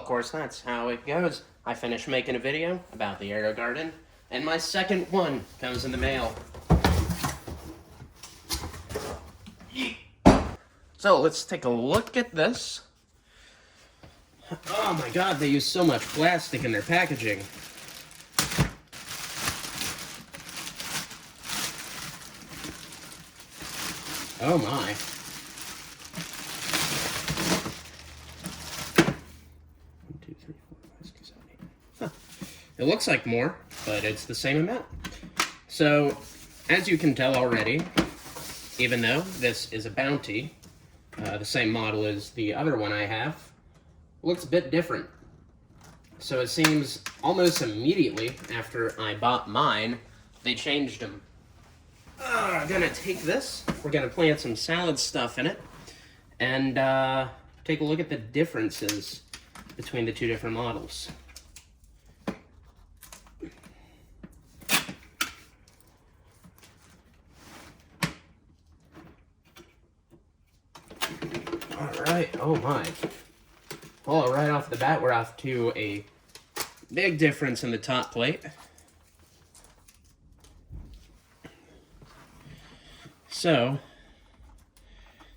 of course, that's how it goes. I finished making a video about the Aerogarden, and my second one comes in the mail. So let's take a look at this. Oh my god, they use so much plastic in their packaging. Oh my. 1, 2, 3, 4, 5, 6, 7, 8. Huh. It looks like more, but it's the same amount. So, as you can tell already, even though this is a Bounty, the same model as the other one I have, looks a bit different. So it seems almost immediately after I bought mine, they changed them. I'm gonna take this, we're gonna plant some salad stuff in it, and take a look at the differences between the two different models. Alright, oh my. Well, right off the bat, we're off to a big difference in the top plate. So,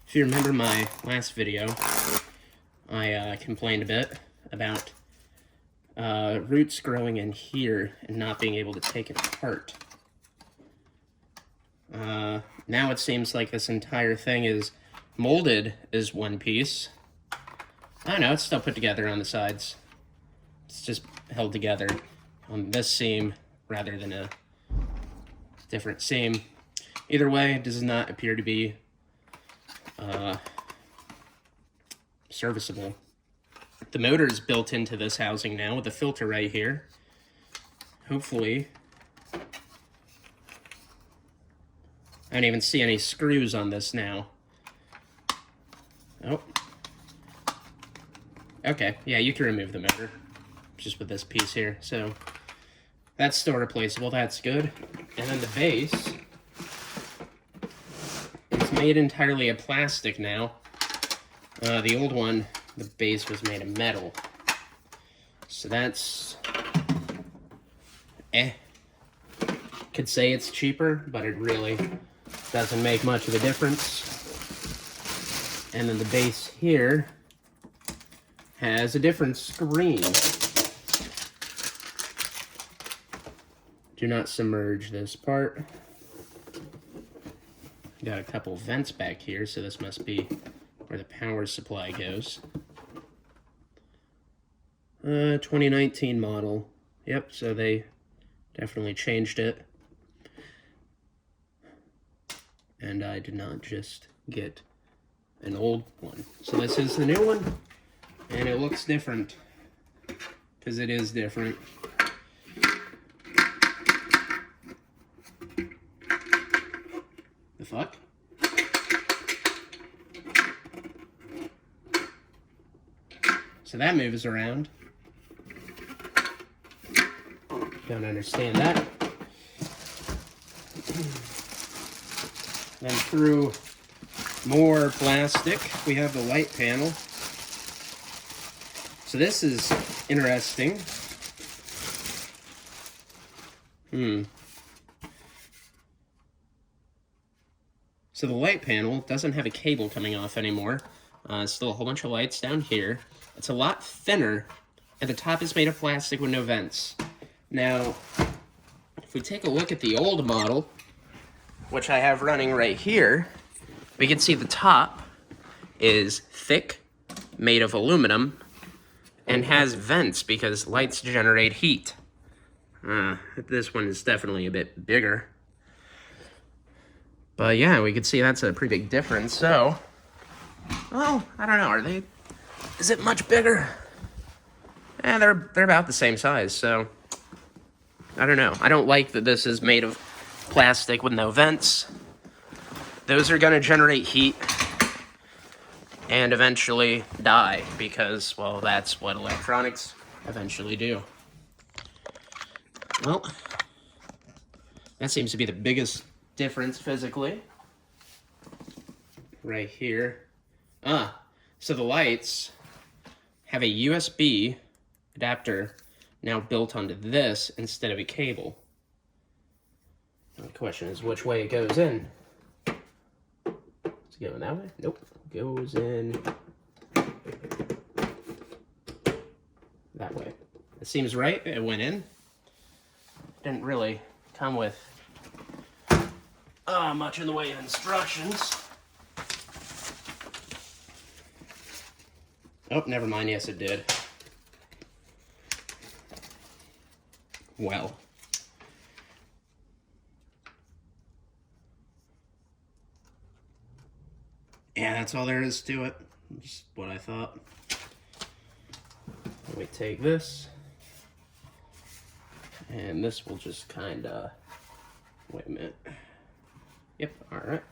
if you remember my last video, I complained a bit about roots growing in here and not being able to take it apart. Now it seems like this entire thing is molded as one piece. I don't know, it's still put together on the sides. It's just held together on this seam rather than a different seam. Either way, it does not appear to be serviceable. The motor is built into this housing now with a filter right here. Hopefully, I don't even see any screws on this now. Oh. Okay, yeah, you can remove the motor just with this piece here. So that's still replaceable, that's good. And then the base, it's made entirely of plastic now. The old one, the base was made of metal. So that's, could say it's cheaper, but it really doesn't make much of a difference. And then the base here has a different screen. Do not submerge this part. Got a couple vents back here, so this must be where the power supply goes. 2019 model. Yep, so they definitely changed it. And I did not just get an old one. So this is the new one. And it looks different, because it is different. The fuck? So that moves around. Don't understand that. Then through more plastic, we have the light panel. So this is interesting. So the light panel doesn't have a cable coming off anymore. Still a whole bunch of lights down here. It's a lot thinner, and the top is made of plastic with no vents. Now, if we take a look at the old model, which I have running right here, we can see the top is thick, made of aluminum, and has vents because lights generate heat. This one is definitely a bit bigger. But yeah, we can see that's a pretty big difference. So, well, I don't know, is it much bigger? They're about the same size, so I don't know. I don't like that this is made of plastic with no vents. Those are gonna generate heat and eventually die because, well, that's what electronics eventually do. Well, that seems to be the biggest difference physically. Right here. So the lights have a USB adapter now built onto this instead of a cable. The question is which way it goes in. Is it going that way? Nope. It goes in that way. It seems right. It went in. Didn't really come with much in the way of instructions. Oh, never mind. Yes, it did. Well. Yeah, that's all there is to it. Just what I thought. We take this. And this will just kind of... Wait a minute. Yep, alright.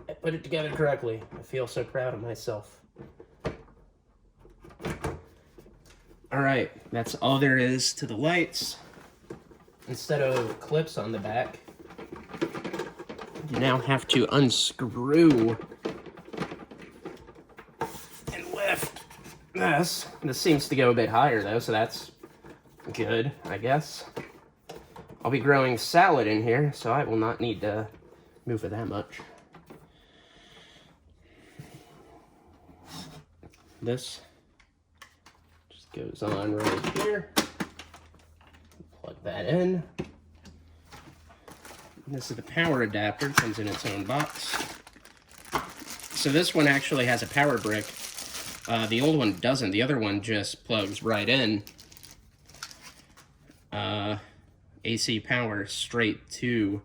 I put it together correctly. I feel so proud of myself. Alright, that's all there is to the lights. Instead of clips on the back, you now have to unscrew and lift this. This seems to go a bit higher though, so that's good, I guess. I'll be growing salad in here, so I will not need to move it that much. This just goes on right here. Plug that in. This is the power adapter, comes in its own box. So this one actually has a power brick. The old one doesn't. The other one just plugs right in. AC power straight to,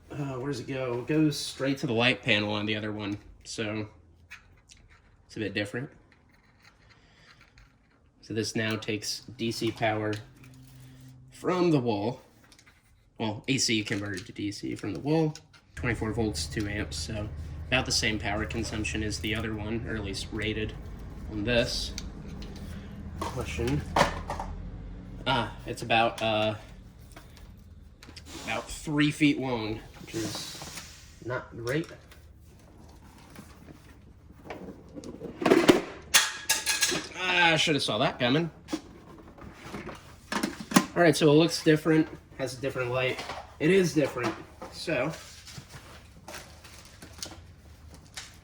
where does it go? It goes straight to the light panel on the other one, so it's a bit different. So this now takes DC power from the wall, well, AC converted to DC from the wall, 24 volts, 2 amps, so about the same power consumption as the other one, or at least rated on this. Question. It's about 3 feet long, which is not great. I should have saw that coming. Alright, so it looks different, has a different light. It is different, so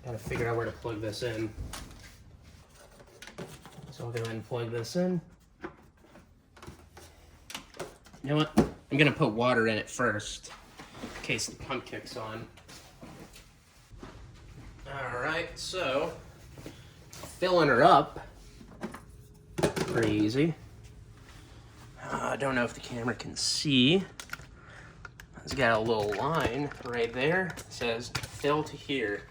gotta figure out where to plug this in. So I'll go ahead and plug this in. You know what? I'm gonna put water in it first, in case the pump kicks on. Alright, so filling her up, pretty easy. I don't know if the camera can see. It's got a little line right there. It says fill to here.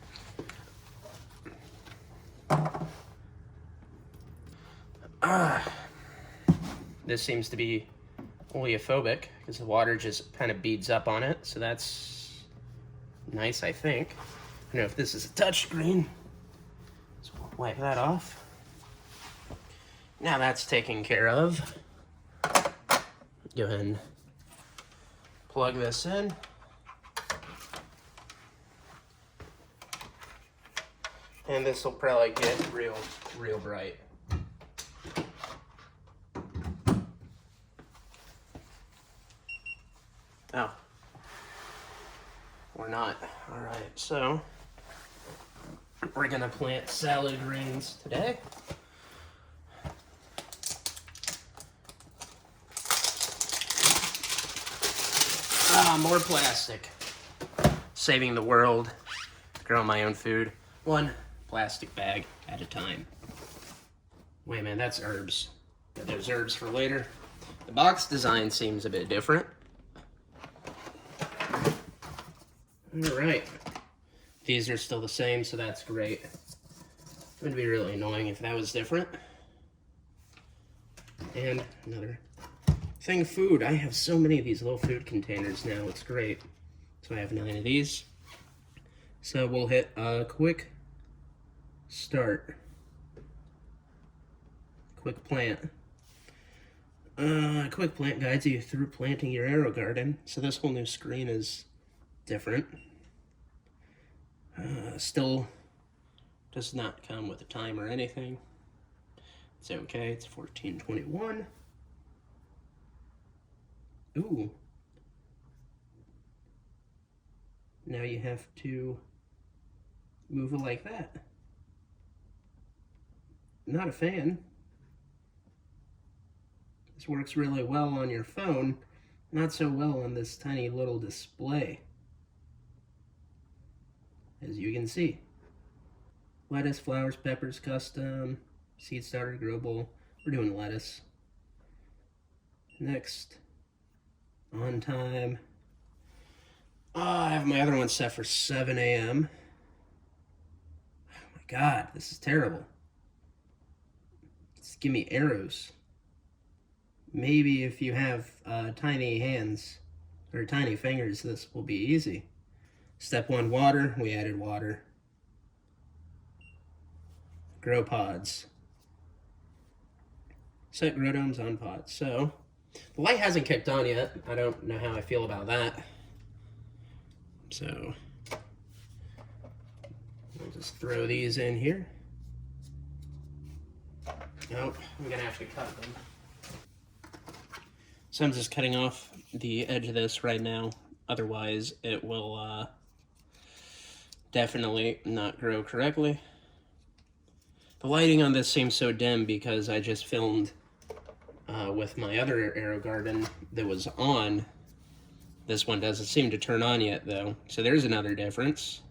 This seems to be oleophobic because the water just kind of beads up on it, so that's nice, I think. I don't know if this is a touchscreen, so we'll wipe that off. Now that's taken care of. Go ahead and plug this in. And this will probably get real bright. Oh. Or not. Alright, so we're gonna plant salad greens today. More plastic. Saving the world. Growing my own food. One plastic bag at a time. Wait a minute, that's herbs. Got those herbs for later. The box design seems a bit different. Alright. These are still the same, so that's great. It would be really annoying if that was different. And another thing of food. I have so many of these little food containers now. It's great. So I have 9 of these. So we'll hit a quick start. Quick plant. Quick plant guides you through planting your Aerogarden. So this whole new screen is different. Still does not come with a time or anything. It's okay, it's 1421. Ooh. Now you have to move it like that. Not a fan. This works really well on your phone, not so well on this tiny little display. As you can see. Lettuce, flowers, peppers, custom, seed starter, grow bowl. We're doing lettuce. Next. On time. I have my other one set for 7 a.m. Oh my god, this is terrible. Just give me arrows. Maybe if you have tiny hands or tiny fingers, this will be easy. Step 1, water. We added water. Grow pods. Set grow domes on pods. So, the light hasn't kicked on yet. I don't know how I feel about that. So, I'll just throw these in here. Nope, I'm gonna have to cut them. So I'm just cutting off the edge of this right now. Otherwise, it will definitely not grow correctly. The lighting on this seems so dim because I just filmed with my other Aerogarden that was on. This one doesn't seem to turn on yet, though. So there's another difference.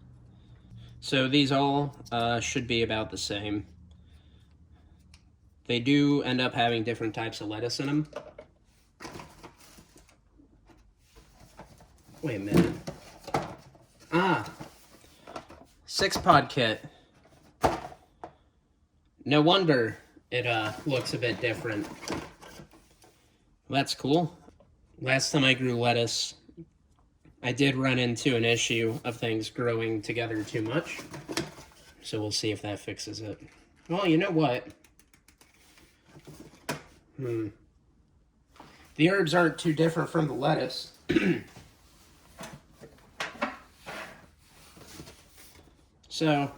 So these all should be about the same. They do end up having different types of lettuce in them. Wait a minute. 6-pod kit. No wonder it looks a bit different. That's cool. Last time I grew lettuce, I did run into an issue of things growing together too much. So we'll see if that fixes it. Well, you know what? The herbs aren't too different from the lettuce. So,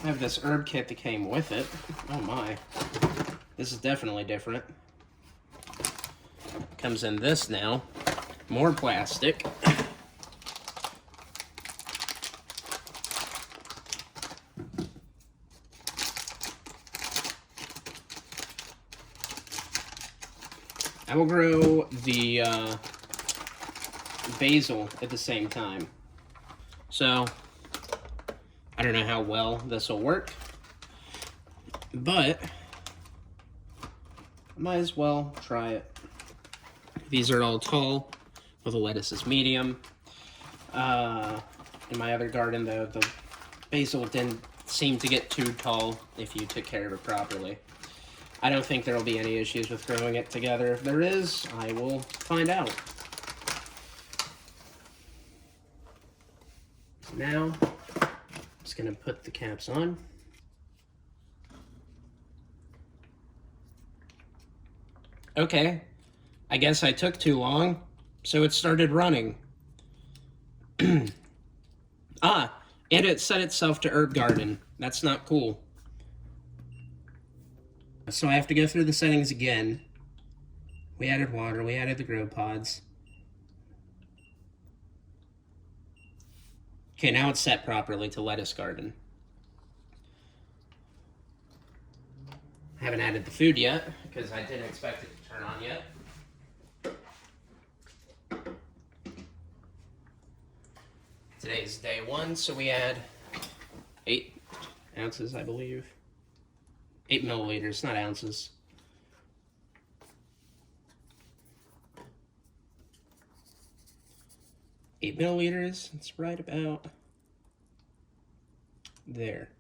I have this herb kit that came with it. Oh my. This is definitely different. Comes in this now. More plastic. I will grow the basil at the same time. So, I don't know how well this will work, but might as well try it. These are all tall, well, the lettuce is medium. In my other garden, though, the basil didn't seem to get too tall if you took care of it properly. I don't think there will be any issues with growing it together. If there is, I will find out. Now, I'm just going to put the caps on. Okay, I guess I took too long, so it started running. And it set itself to herb garden. That's not cool. So I have to go through the settings again. We added water, we added the grow pods. Okay, now it's set properly to lettuce garden. I haven't added the food yet, because I didn't expect it to turn on yet. Today's day 1, so we add 8 ounces, I believe. 8 milliliters, not ounces. Eight milliliters, it's right about there.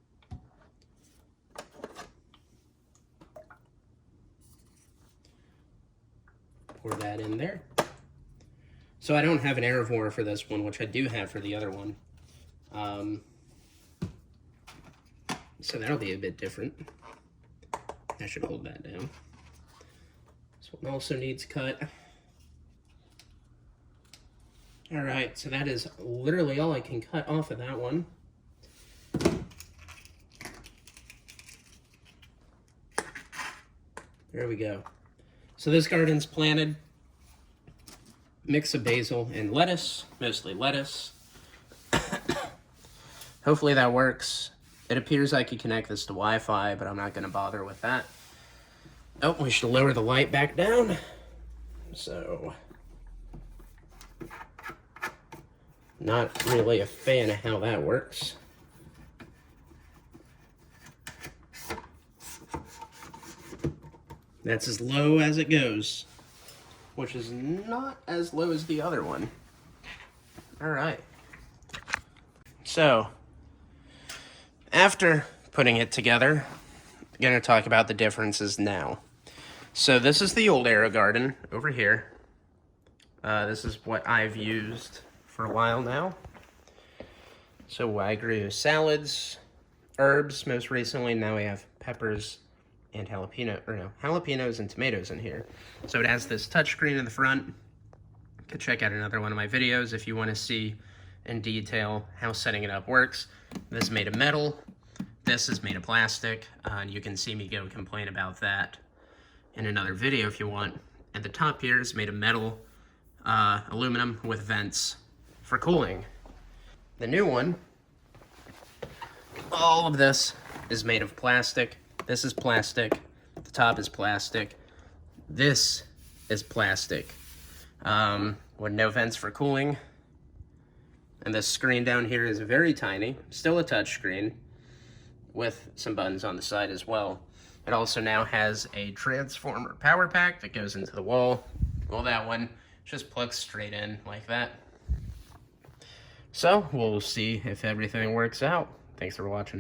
Pour that in there. So I don't have an aerovore for this one, which I do have for the other one. So that'll be a bit different. I should hold that down. This one also needs cut. Alright, so that is literally all I can cut off of that one. There we go. So this garden's planted. Mix of basil and lettuce, mostly lettuce. Hopefully that works. It appears I could connect this to Wi-Fi, but I'm not going to bother with that. Oh, we should lower the light back down. So, not really a fan of how that works. That's as low as it goes, which is not as low as the other one. All right. So, after putting it together, I'm going to talk about the differences now. So this is the old Aerogarden over here. This is what I've used for a while now. So I grew salads, herbs most recently. Now we have peppers and jalapenos and tomatoes in here. So it has this touchscreen in the front. You can check out another one of my videos if you want to see in detail how setting it up works. This is made of metal. This is made of plastic. And you can see me go complain about that in another video if you want. And the top here is made of metal, aluminum with vents for cooling. The new one, all of this is made of plastic. This is plastic. The top is plastic. This is plastic. With no vents for cooling. And this screen down here is very tiny, still a touch screen, with some buttons on the side as well. It also now has a transformer power pack that goes into the wall. Well, that one just plugs straight in like that. So we'll see if everything works out. Thanks for watching.